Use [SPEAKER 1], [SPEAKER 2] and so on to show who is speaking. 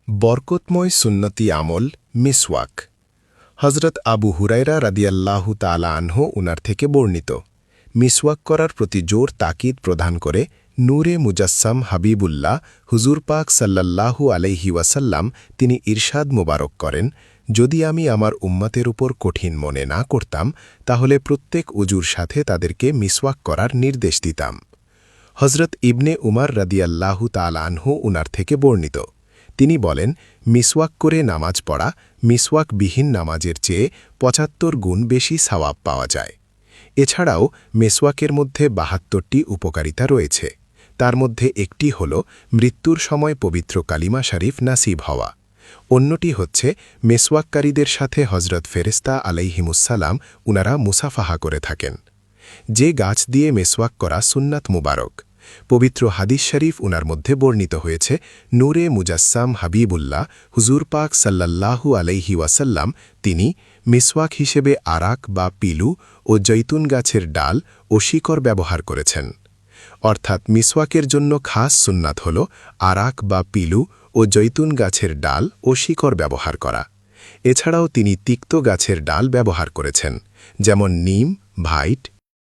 [SPEAKER 1] বরকতময় সুন্নতি আমল মিসওয়াক। হজরত আবু হুরায়রা রাদিয়াল্লাহু তাআলা আনহু উনার থেকে বর্ণিত, মিসওয়াক করার প্রতি জোর তাকিদ প্রদান করে নূরে মুজাসসাম হাবিবুল্লাহ হুজুর পাক সাল্লাল্লাহু আলাইহি ওয়াসাল্লাম তিনি ইরশাদ মোবারক করেন, যদি আমি আমার উম্মতের উপর কঠিন মনে না করতাম তাহলে প্রত্যেক উজুর সাথে তাদেরকে মিসওয়াক করার নির্দেশ দিতাম। হজরত ইবনে উমার রাদিয়াল্লাহু তাআলা আনহু উনার থেকে বর্ণিত, তিনি বলেন, মিসওয়াক করে নামাজ পড়া মিসওয়াকবিহীন নামাজের চেয়ে ৭৫ গুণ বেশি সওয়াব পাওয়া যায়। এছাড়াও মেসওয়াকের মধ্যে ৭২টি উপকারিতা রয়েছে। তার মধ্যে একটি হল মৃত্যুর সময় পবিত্র কালিমা শরীফ নাসিব হওয়া। অন্যটি হচ্ছে মেসওয়াককারীদের সাথে হজরত ফেরেশতা আলাইহিমুসসালাম উনারা মুসাফাহা করে থাকেন। যে গাছ দিয়ে মেসওয়াক করা সুন্নাত মুবারক। পবিত্র হাদিস শরীফ উনার মধ্যে বর্ণিত হয়েছে, নূরে মুজাসসাম হাবিবুল্লাহ হুজুর পাক সাল্লাল্লাহু আলাইহি ওয়াসাল্লাম তিনি মিসওয়াক হিসেবে আরাক বা পিলু ও জৈতুন গাছের ডাল ও শিকড় ব্যবহার করেছেন। অর্থাৎ মিসওয়াকের জন্য খাস সুন্নাত হল আরাক বা পিলু ও জৈতুন গাছের ডাল ও শিকড় ব্যবহার করা। এছাড়াও তিনি তিক্ত গাছের ডাল ব্যবহার করেছেন, যেমন নিম, ভাইট,